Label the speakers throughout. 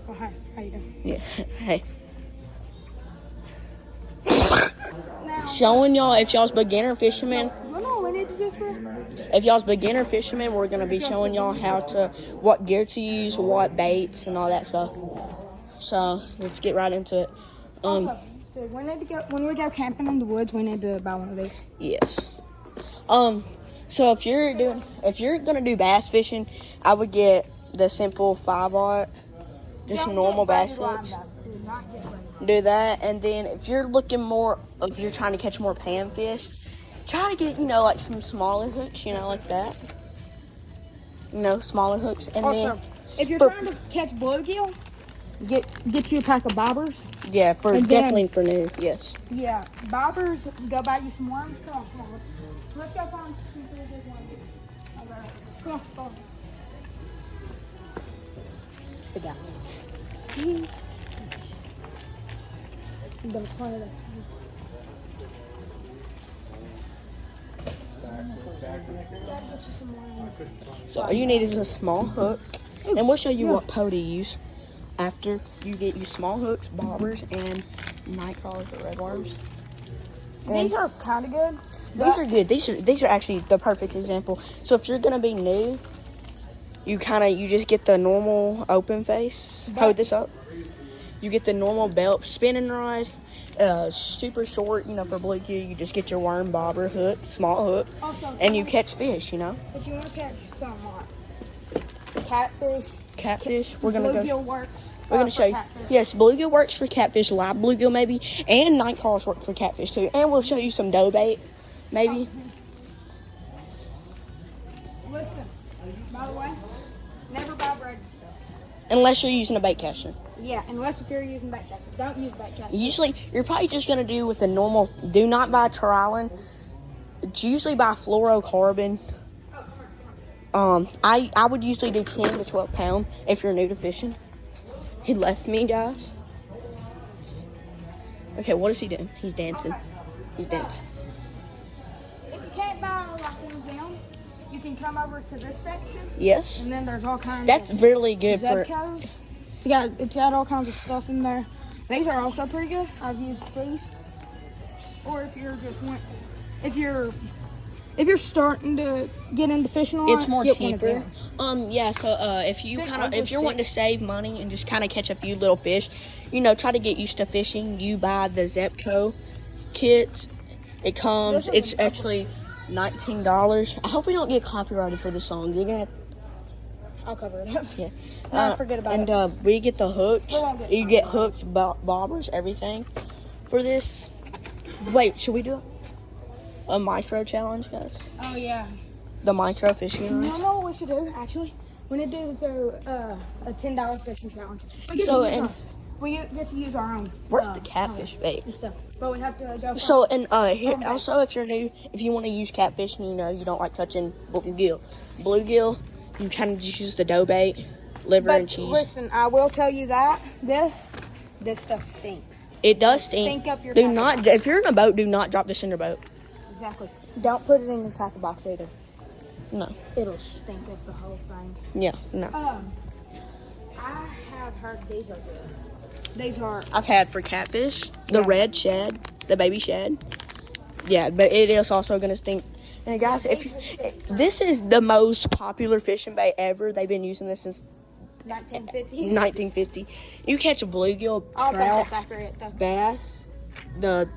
Speaker 1: Oh, hi. How you doing?
Speaker 2: Yeah. Hey.
Speaker 1: Now,
Speaker 2: Showing y'all if y'all's beginner fishermen.
Speaker 1: you know what we need to do for?
Speaker 2: If y'all's beginner fishermen, we're gonna be showing y'all what gear to use, what baits, and all that stuff. So let's get right into it.
Speaker 1: Also, dude, when we go camping in the woods, we need to buy one of these.
Speaker 2: Yes. So if you're gonna do bass fishing, I would get the simple 5/0, just normal bass hooks. Do that, and then if you're trying to catch more panfish, try to get like some smaller hooks, like that. Smaller hooks, and
Speaker 1: Also,
Speaker 2: then
Speaker 1: if you're trying to catch bluegill, get you a pack of bobbers.
Speaker 2: yeah, definitely for new. Yes.
Speaker 1: Yeah, bobbers. Go buy you some worms. Come on. Let's go find some really good ones. Okay. Come on. It's the guy. I'm gonna climb it up.
Speaker 2: So all you need is a small hook, and we'll show you what po to use after you get you small hooks, bobbers, and night crawlers or red worms.
Speaker 1: These are kind of good.
Speaker 2: These are good. These are actually the perfect example. So if you're gonna be new, you just get the normal open face. Hold this up. You get the normal belt spinning rod, super short. For bluegill, you just get your worm, bobber, hook, small hook,
Speaker 1: Also,
Speaker 2: and you catch fish.
Speaker 1: if you want to catch some catfish,
Speaker 2: We're gonna
Speaker 1: bluegill works.
Speaker 2: We're gonna show you.
Speaker 1: Catfish.
Speaker 2: Yes, bluegill works for catfish, live bluegill maybe, and night crawlers work for catfish too. And we'll show you some dough bait, maybe.
Speaker 1: Listen, by the way, never buy bread.
Speaker 2: Unless you're using a bait caster.
Speaker 1: Yeah, unless if you're using bait caster. Don't use bait caster.
Speaker 2: Usually, you're probably just gonna do with the normal. Do not buy Trilon. It's usually buy fluorocarbon. I would usually do 10 to 12 pound if you're new to fishing. He left me, guys. Okay, what is he doing? He's dancing. He's dancing.
Speaker 1: If you can't buy them, you can come over to this section.
Speaker 2: Yes.
Speaker 1: And then there's all kinds
Speaker 2: That's
Speaker 1: of
Speaker 2: really good for.
Speaker 1: Zebcos. It's got all kinds of stuff in there. These are also pretty good. I've used these. Or if you're starting to get into fishing a lot,
Speaker 2: It's more
Speaker 1: get one of
Speaker 2: cheaper.
Speaker 1: them.
Speaker 2: Yeah. So if you're wanting to save money and just kind of catch a few little fish, try to get used to fishing. You buy the Zebco kits. It's actually $19. I hope we don't get copyrighted for the song. You're gonna.
Speaker 1: I'll cover it up.
Speaker 2: Yeah.
Speaker 1: Forget about it.
Speaker 2: And we get the hooks.
Speaker 1: We won't get
Speaker 2: You get hooks, bobbers, everything for this. Wait, should we do a micro challenge, guys?
Speaker 1: Oh yeah.
Speaker 2: The micro fishing
Speaker 1: You
Speaker 2: challenge.
Speaker 1: know what we should do? Actually, we need to do a $10 fishing challenge. We get to use our own.
Speaker 2: Where's the catfish bait?
Speaker 1: And stuff. But we have to go.
Speaker 2: So here also, if you're new, if you want to use catfish and you don't like touching bluegill, you kind of just use the dough bait, liver and cheese.
Speaker 1: Listen, I will tell you that this stuff stinks.
Speaker 2: It does stink.
Speaker 1: Stink up your
Speaker 2: Do
Speaker 1: tackle
Speaker 2: not,
Speaker 1: box.
Speaker 2: if you're in a boat, do not drop this in your boat.
Speaker 1: Exactly. Don't put it in your tackle box either.
Speaker 2: No.
Speaker 1: It'll stink up the whole thing.
Speaker 2: Yeah, no.
Speaker 1: I have heard these are good. These are.
Speaker 2: I've had for catfish, the red shad, the baby shad. Yeah, but it is also gonna stink. And guys, this is the most popular fishing bait ever. They've been using this since 1950. You catch a bluegill, trout, bass, the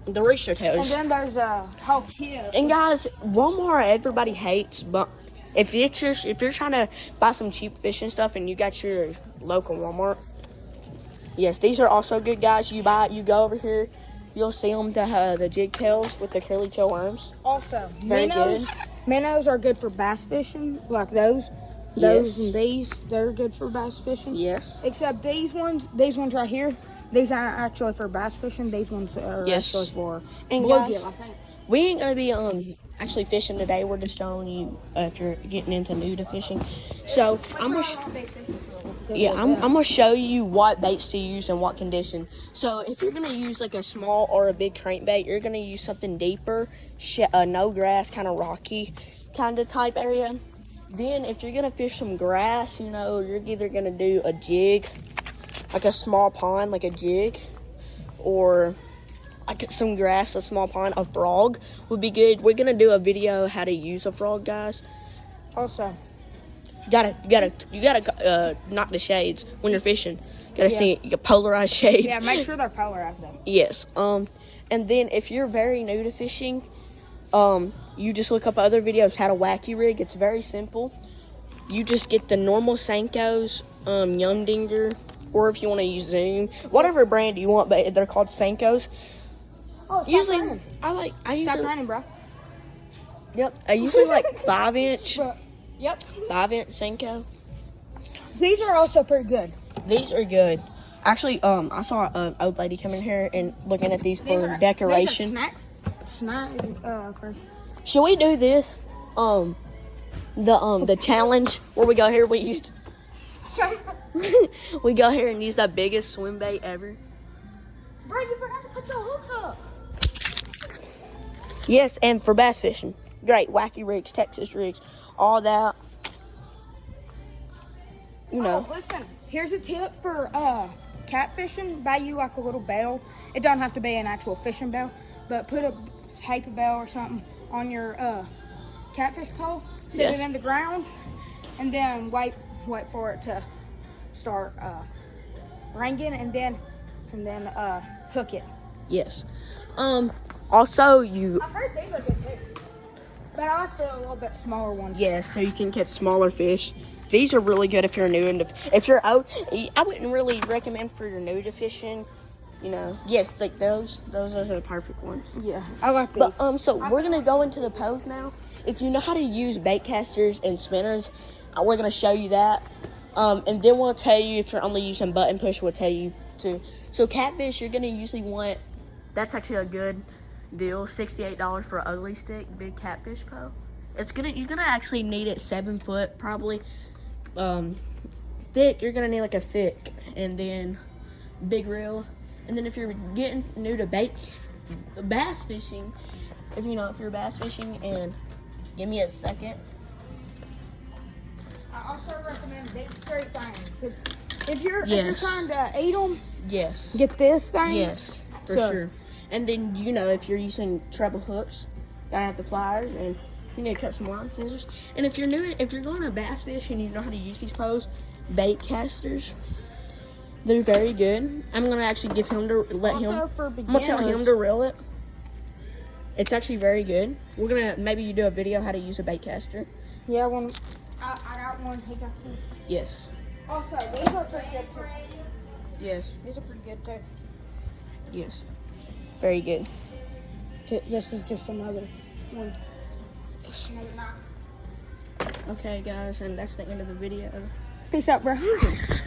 Speaker 2: rooster tails.
Speaker 1: And then there's a whole kid.
Speaker 2: And guys, Walmart everybody hates, but if you're trying to buy some cheap fishing stuff and you got your local Walmart, yes, these are also good, guys. You go over here, you'll see them the jig tails with the curly tail worms.
Speaker 1: Also,
Speaker 2: Very good.
Speaker 1: Minnows are good for bass fishing, like those.
Speaker 2: Yes.
Speaker 1: And these, they're good for bass fishing.
Speaker 2: Yes.
Speaker 1: Except these ones right here, these aren't actually for bass fishing. These ones are actually for bluegill, I think.
Speaker 2: We ain't gonna be actually fishing today. We're just showing you if you're getting into new to fishing. So I'm gonna show you what baits to use and what condition. So if you're gonna use like a small or a big crankbait, you're gonna use something deeper, no grass, kind of rocky, kind of type area. Then if you're gonna fish some grass, you know, you're either gonna do a jig, like a small pond, like a jig, or like some grass, a small pond. A frog would be good. We're gonna do a video how to use a frog, guys.
Speaker 1: Also,
Speaker 2: You gotta knock the shades when you're fishing. Gotta see it. You got polarized shades.
Speaker 1: yeah, make sure they're polarized though.
Speaker 2: Yes. And then if you're very new to fishing, you just look up other videos how to wacky rig. It's very simple. You just get the normal Senkos, Young Dinger, or if you want to use Zoom, whatever brand you want, but they're called Senkos.
Speaker 1: Oh,
Speaker 2: Usually,
Speaker 1: running.
Speaker 2: I
Speaker 1: Stop
Speaker 2: usually,
Speaker 1: running, bro.
Speaker 2: yep, I usually like 5-inch
Speaker 1: Yep.
Speaker 2: Senko.
Speaker 1: These are also pretty good.
Speaker 2: These are good. Actually, I saw an old lady come in here and looking at these for decoration.
Speaker 1: These are snack.
Speaker 2: Should we do this? The challenge where we go here. We used we go here and use the biggest swim bait ever.
Speaker 1: Bro, you forgot to put your hooks up.
Speaker 2: Yes, and for bass fishing, great wacky rigs, Texas rigs, all that. You know.
Speaker 1: Oh, listen, here's a tip for catfishing. Buy you like a little bell. It don't have to be an actual fishing bell, but put a paper bell or something on your catfish pole. Sit
Speaker 2: Yes.
Speaker 1: it in the ground, and then wait for it to start ringing, and then hook it.
Speaker 2: Yes. Also, you.
Speaker 1: I've heard these are good too, but I like the little bit smaller ones.
Speaker 2: Yes, so you can catch smaller fish. These are really good if you're new into. If you're out, I wouldn't really recommend for your new to fishing. You know, yes, like those are the perfect ones.
Speaker 1: Yeah, I like these.
Speaker 2: But so we're gonna go into the pose now. If you know how to use bait casters and spinners, we're gonna show you that. And then we'll tell you if you're only using button push. We'll tell you to. So catfish, you're gonna usually want. That's actually a good deal. $68 for an ugly stick, big catfish pole. You're gonna actually need it 7 foot probably. Thick. You're gonna need like a thick, and then big reel. And then if you're getting new to bass fishing, if you're bass fishing, and give me a second.
Speaker 1: I also recommend these three things. If you're
Speaker 2: Yes.
Speaker 1: trying to eat them,
Speaker 2: Yes.
Speaker 1: get this thing.
Speaker 2: Yes, for
Speaker 1: So-
Speaker 2: sure. And then if you're using treble hooks, gotta have the pliers, and you need to cut some line scissors. And if you're going to bass fish and you know how to use these poles, bait casters, they're very good. I'm gonna actually give him to let him.
Speaker 1: Also for
Speaker 2: I'm gonna tell him
Speaker 1: beginners.
Speaker 2: to reel it. It's actually very good. We're gonna maybe you do a video how to use a bait caster.
Speaker 1: Yeah, I got one. He got one.
Speaker 2: Yes.
Speaker 1: Also, these are pretty good too.
Speaker 2: Yes.
Speaker 1: These are pretty good too.
Speaker 2: Yes. Very good.
Speaker 1: This is just another one. Another knot.
Speaker 2: Okay, guys, and that's the end of the video.
Speaker 1: Peace out, bro.
Speaker 2: Peace.